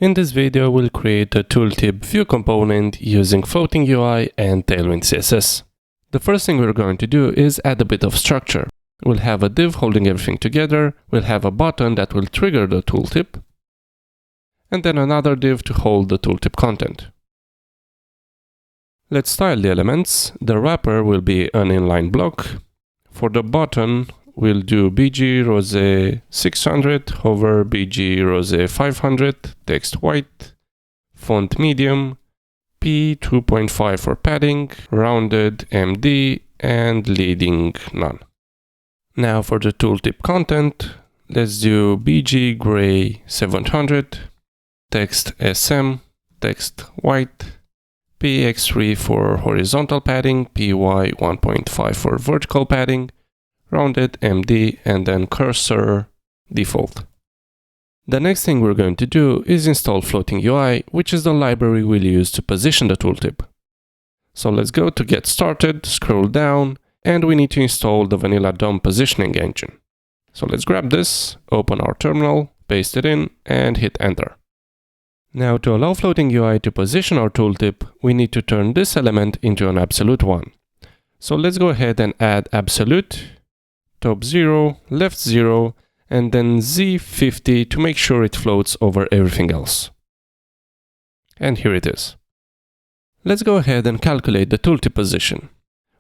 In this video, we'll create a tooltip Vue component using Floating UI and TailwindCSS. The first thing we're going to do is add a bit of structure. We'll have a div holding everything together, we'll have a button that will trigger the tooltip, and then another div to hold the tooltip content. Let's style the elements. The wrapper will be an inline block. For the button, we'll do BG rose 600 over BG rose 500, text white, font medium, P 2.5 for padding, rounded MD, and leading none. Now for the tooltip content, let's do BG gray 700, text SM, text white, PX3 for horizontal padding, PY 1.5 for vertical padding, rounded MD, and then cursor default. The next thing we're going to do is install Floating UI, which is the library we'll use to position the tooltip. So let's go to Get Started, scroll down, and we need to install the vanilla DOM positioning engine. So let's grab this, open our terminal, paste it in, and hit Enter. Now to allow Floating UI to position our tooltip, we need to turn this element into an absolute one. So let's go ahead and add absolute, top 0, left 0, and then Z50 to make sure it floats over everything else. And here it is. Let's go ahead and calculate the tooltip position.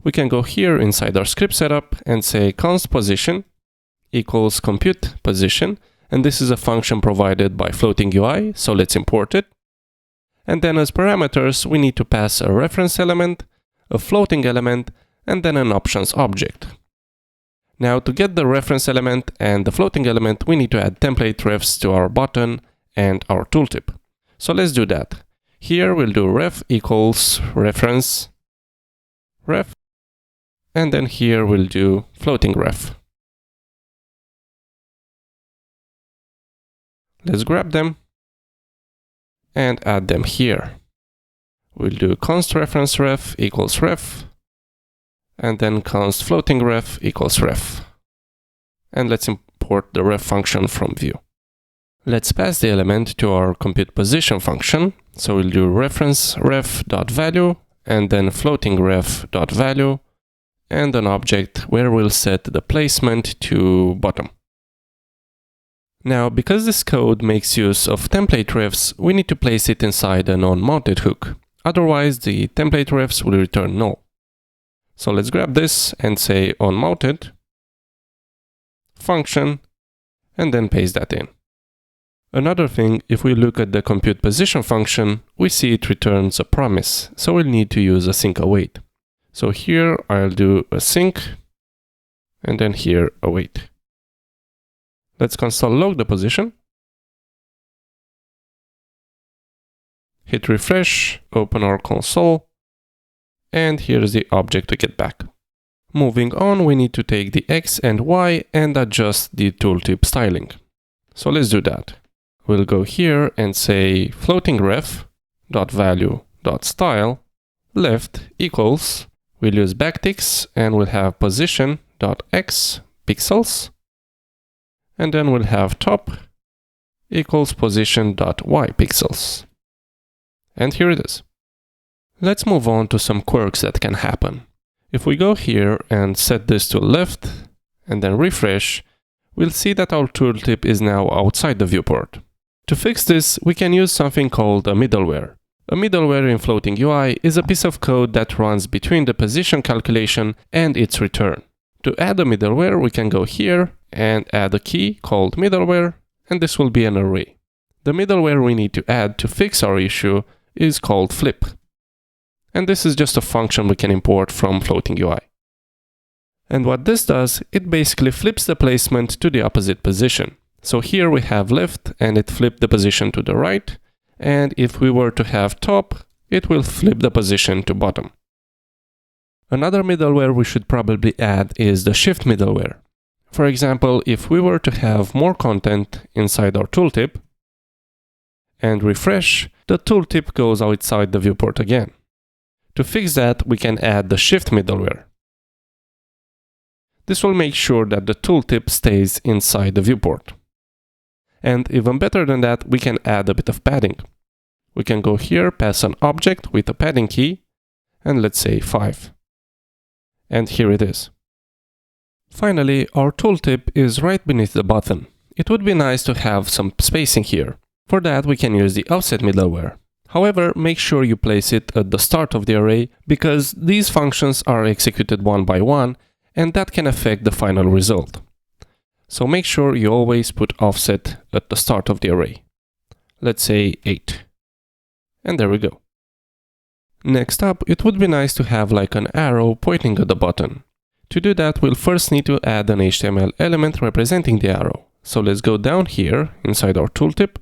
We can go here inside our script setup and say const position equals compute position, and this is a function provided by Floating UI, so let's import it. And then as parameters, we need to pass a reference element, a floating element, and then an options object. Now to get the reference element and the floating element, we need to add template refs to our button and our tooltip. So let's do that. Here we'll do ref equals reference ref, and then here we'll do floating ref. Let's grab them and add them here. We'll do const reference ref equals ref, and then const floating ref equals ref. And let's import the ref function from Vue. Let's pass the element to our compute position function. So we'll do reference ref.value and then floating ref.value and an object where we'll set the placement to bottom. Now, because this code makes use of template refs, we need to place it inside a non-mounted hook. Otherwise, the template refs will return null. So let's grab this and say onMounted function, and then paste that in. Another thing, if we look at the compute position function, we see it returns a promise, so we'll need to use async await. So here I'll do async, and then here await. Let's console log the position. Hit refresh, open our console, and here's the object to get back. Moving on, we need to take the X and Y and adjust the tooltip styling. So let's do that. We'll go here and say floating ref.value.style left equals, we'll use backticks and we'll have position.x pixels, and then we'll have top equals position.y pixels. And here it is. Let's move on to some quirks that can happen. If we go here and set this to left and then refresh, we'll see that our tooltip is now outside the viewport. To fix this, we can use something called a middleware. A middleware in Floating UI is a piece of code that runs between the position calculation and its return. To add a middleware, we can go here and add a key called middleware, and this will be an array. The middleware we need to add to fix our issue is called flip. And this is just a function we can import from Floating UI. And what this does, it basically flips the placement to the opposite position. So here we have left and it flipped the position to the right. And if we were to have top, it will flip the position to bottom. Another middleware we should probably add is the shift middleware. For example, if we were to have more content inside our tooltip and refresh, the tooltip goes outside the viewport again. To fix that, we can add the shift middleware. This will make sure that the tooltip stays inside the viewport. And even better than that, we can add a bit of padding. We can go here, pass an object with a padding key, and let's say 5. And here it is. Finally, our tooltip is right beneath the button. It would be nice to have some spacing here. For that, we can use the offset middleware. However, make sure you place it at the start of the array, because these functions are executed one by one, and that can affect the final result. So make sure you always put offset at the start of the array. Let's say 8. And there we go. Next up, it would be nice to have like an arrow pointing at the button. To do that, we'll first need to add an HTML element representing the arrow. So let's go down here inside our tooltip,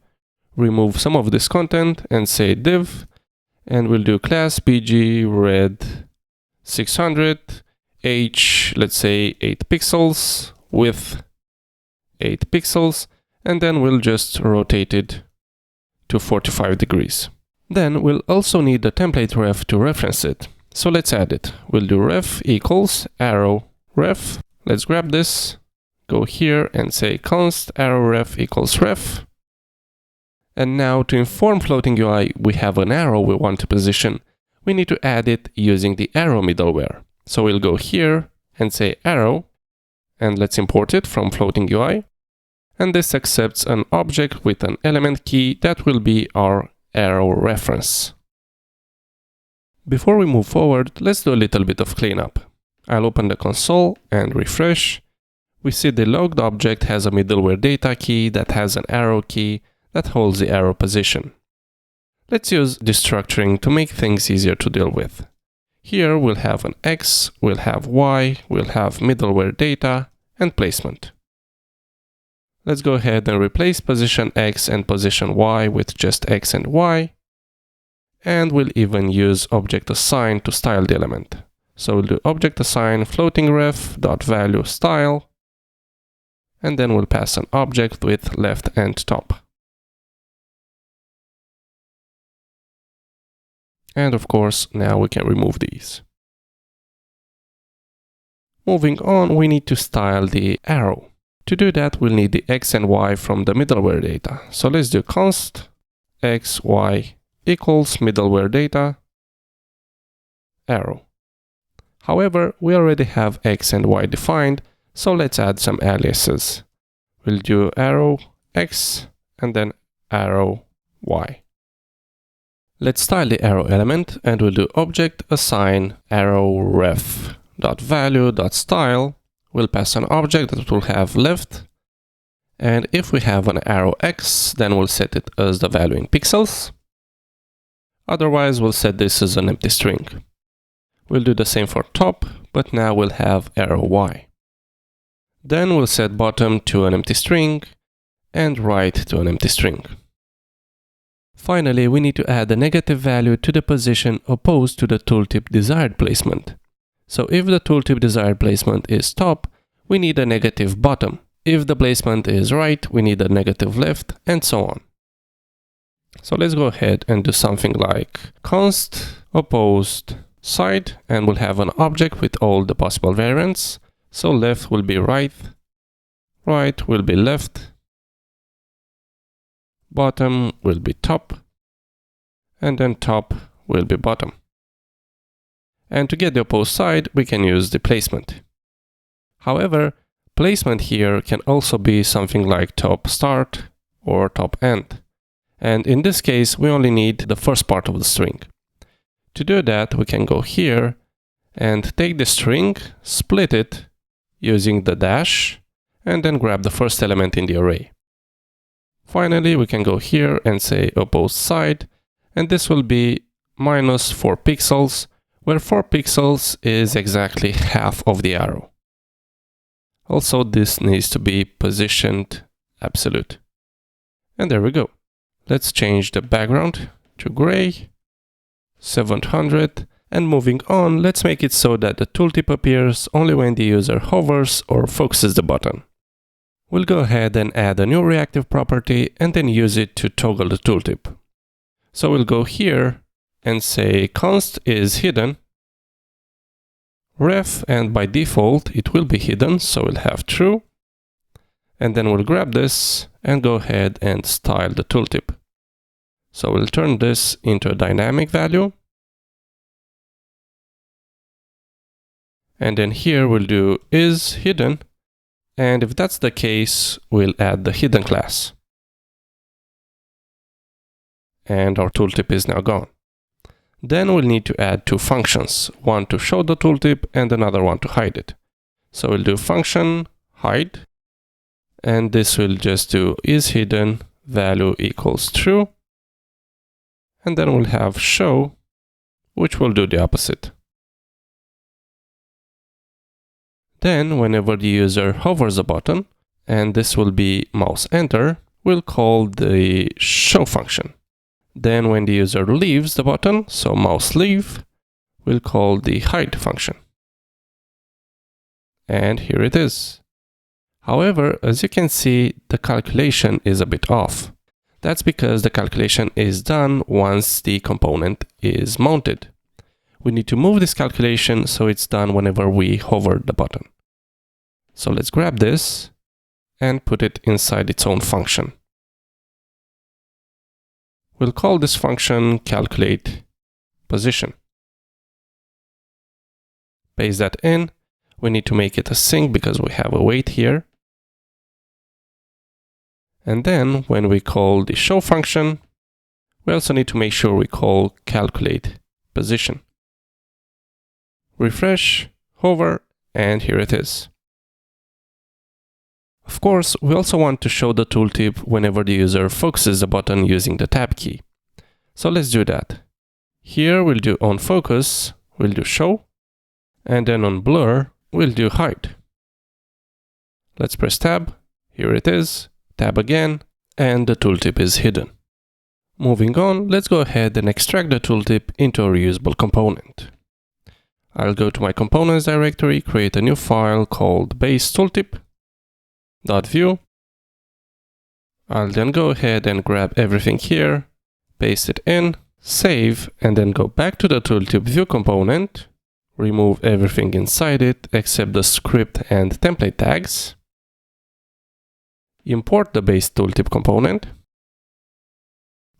remove some of this content and say div, and we'll do class bg red 600, h, let's say 8 pixels, width 8 pixels, and then we'll just rotate it to 45 degrees. Then we'll also need the template ref to reference it. So let's add it. We'll do ref equals arrow ref. Let's grab this, go here and say const arrow ref equals ref. And now to inform Floating UI we have an arrow we want to position, we need to add it using the arrow middleware. So we'll go here and say arrow, and let's import it from Floating UI. And this accepts an object with an element key that will be our arrow reference. Before we move forward, let's do a little bit of cleanup. I'll open the console and refresh. We see the logged object has a middleware data key that has an arrow key that holds the arrow position. Let's use destructuring to make things easier to deal with. Here we'll have an X, we'll have Y, we'll have middleware data, and placement. Let's go ahead and replace position X and position Y with just X and Y. And we'll even use object assign to style the element. So we'll do object assign floating ref dot value style, and then we'll pass an object with left and top. And of course, now we can remove these. Moving on, we need to style the arrow. To do that, we'll need the X and Y from the middleware data. So let's do const X, Y equals middleware data arrow. However, we already have X and Y defined, so let's add some aliases. We'll do arrow X and then arrow Y. Let's style the arrow element and we'll do object assign arrow ref dot value dot style. We'll pass an object that will have left, and if we have an arrow X, then we'll set it as the value in pixels. Otherwise, we'll set this as an empty string. We'll do the same for top, but now we'll have arrow Y. Then we'll set bottom to an empty string and right to an empty string. Finally, we need to add a negative value to the position opposed to the tooltip desired placement. So if the tooltip desired placement is top, we need a negative bottom. If the placement is right, we need a negative left, and so on. So let's go ahead and do something like const opposed side, and we'll have an object with all the possible variants. So left will be right, right will be left, bottom will be top, and then top will be bottom. And to get the opposed side, we can use the placement. However, placement here can also be something like top start or top end. And in this case, we only need the first part of the string. To do that, we can go here and take the string, split it using the dash, and then grab the first element in the array. Finally, we can go here and say opposed side, and this will be minus 4 pixels, where 4 pixels is exactly half of the arrow. Also, this needs to be positioned absolute. And there we go. Let's change the background to gray, 700, and moving on, let's make it so that the tooltip appears only when the user hovers or focuses the button. We'll go ahead and add a new reactive property and then use it to toggle the tooltip. So we'll go here and say const is hidden ref, and by default it will be hidden, so we'll have true. And then we'll grab this and go ahead and style the tooltip. So we'll turn this into a dynamic value. And then here we'll do is hidden. And if that's the case, we'll add the hidden class. And our tooltip is now gone. Then we'll need to add two functions, one to show the tooltip and another one to hide it. So we'll do function hide, and this will just do is hidden value equals true. And then we'll have show, which will do the opposite. Then whenever the user hovers a button, and this will be mouse enter, we'll call the show function. Then when the user leaves the button, so mouse leave, we'll call the hide function. And here it is. However, as you can see, the calculation is a bit off. That's because the calculation is done once the component is mounted. We need to move this calculation so it's done whenever we hover the button. So let's grab this and put it inside its own function. We'll call this function calculate position. Paste that in. We need to make it a string because we have a wait here. And then when we call the show function, we also need to make sure we call calculate position. Refresh, hover, and here it is. Of course, we also want to show the tooltip whenever the user focuses the button using the tab key. So let's do that. Here we'll do on focus, we'll do show, and then on blur, we'll do hide. Let's press tab, here it is, tab again, and the tooltip is hidden. Moving on, let's go ahead and extract the tooltip into a reusable component. I'll go to my components directory, create a new file called base tooltip.vue. I'll then go ahead and grab everything here, paste it in, save, and then go back to the tooltip view component, remove everything inside it except the script and template tags, import the base tooltip component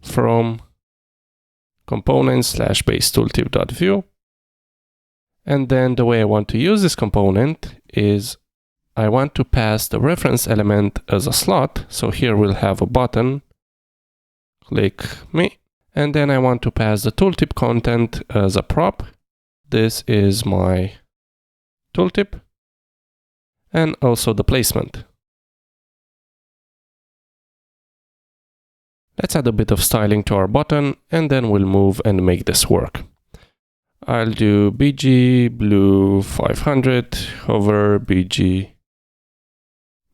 from components/base tooltip.vue. And then the way I want to use this component is I want to pass the reference element as a slot. So here we'll have a button, click me, and then I want to pass the tooltip content as a prop. This is my tooltip, and also the placement. Let's add a bit of styling to our button, and then we'll move and make this work. I'll do BG blue 500, hover BG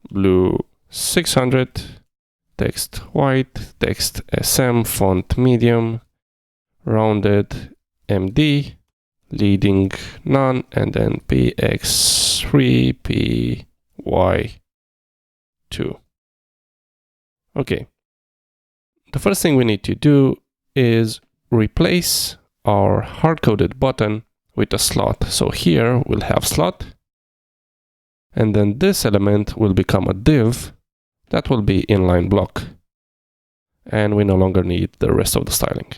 blue 600, text white, text SM, font medium, rounded MD, leading none, and then PX3, PY2. Okay. The first thing we need to do is replace our hard-coded button with a slot. So here we'll have slot, and then this element will become a div that will be inline block, and we no longer need the rest of the styling.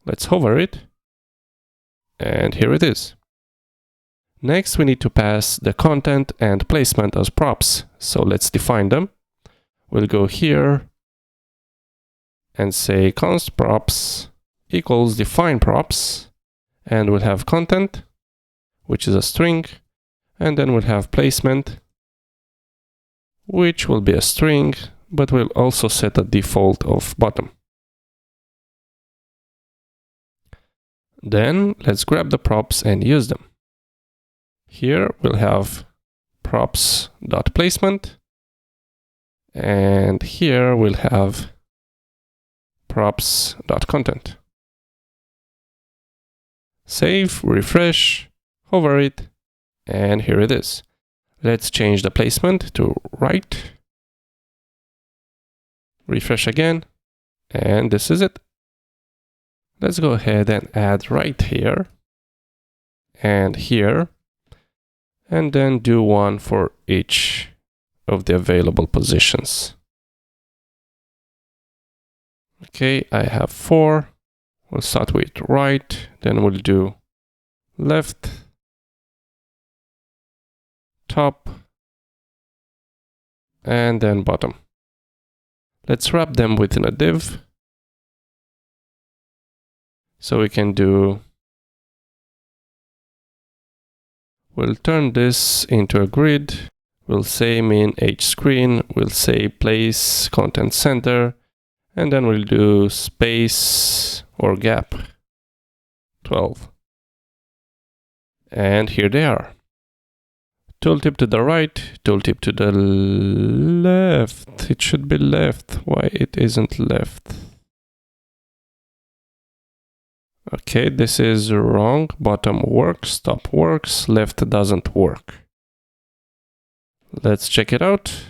Let's hover it, and here it is. Next, we need to pass the content and placement as props. So let's define them. We'll go here and say const props equals define props, and we'll have content, which is a string, and then we'll have placement, which will be a string, but we'll also set a default of bottom. Then let's grab the props and use them. Here we'll have props.placement, and here we'll have props.content. Save, refresh, hover it, and here it is. Let's change the placement to right. Refresh again, and this is it. Let's go ahead and add right here and here, and then do one for each of the available positions. Okay, I have 4. We'll start with right, then we'll do left, top, and then bottom. Let's wrap them within a div. So we can do, we'll turn this into a grid. We'll say min h screen, we'll say place content center, and then we'll do space or gap 12. And here they are. Tooltip to the right, tooltip to the left. It should be left. Why it isn't left? Okay, this is wrong. Bottom works, top works, left doesn't work. Let's check it out.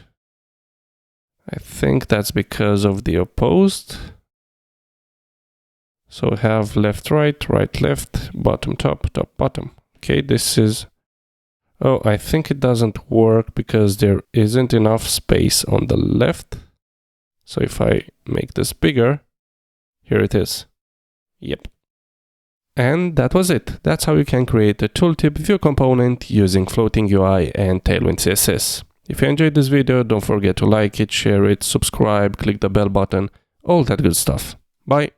I think that's because of the opposed. So we have left, right, right, left, bottom, top, top, bottom. Okay, this is... Oh, I think it doesn't work because there isn't enough space on the left. So if I make this bigger, here it is. Yep. And that was it. That's how you can create a tooltip Vue component using Floating UI and TailwindCSS. If you enjoyed this video, don't forget to like it, share it, subscribe, click the bell button, all that good stuff. Bye.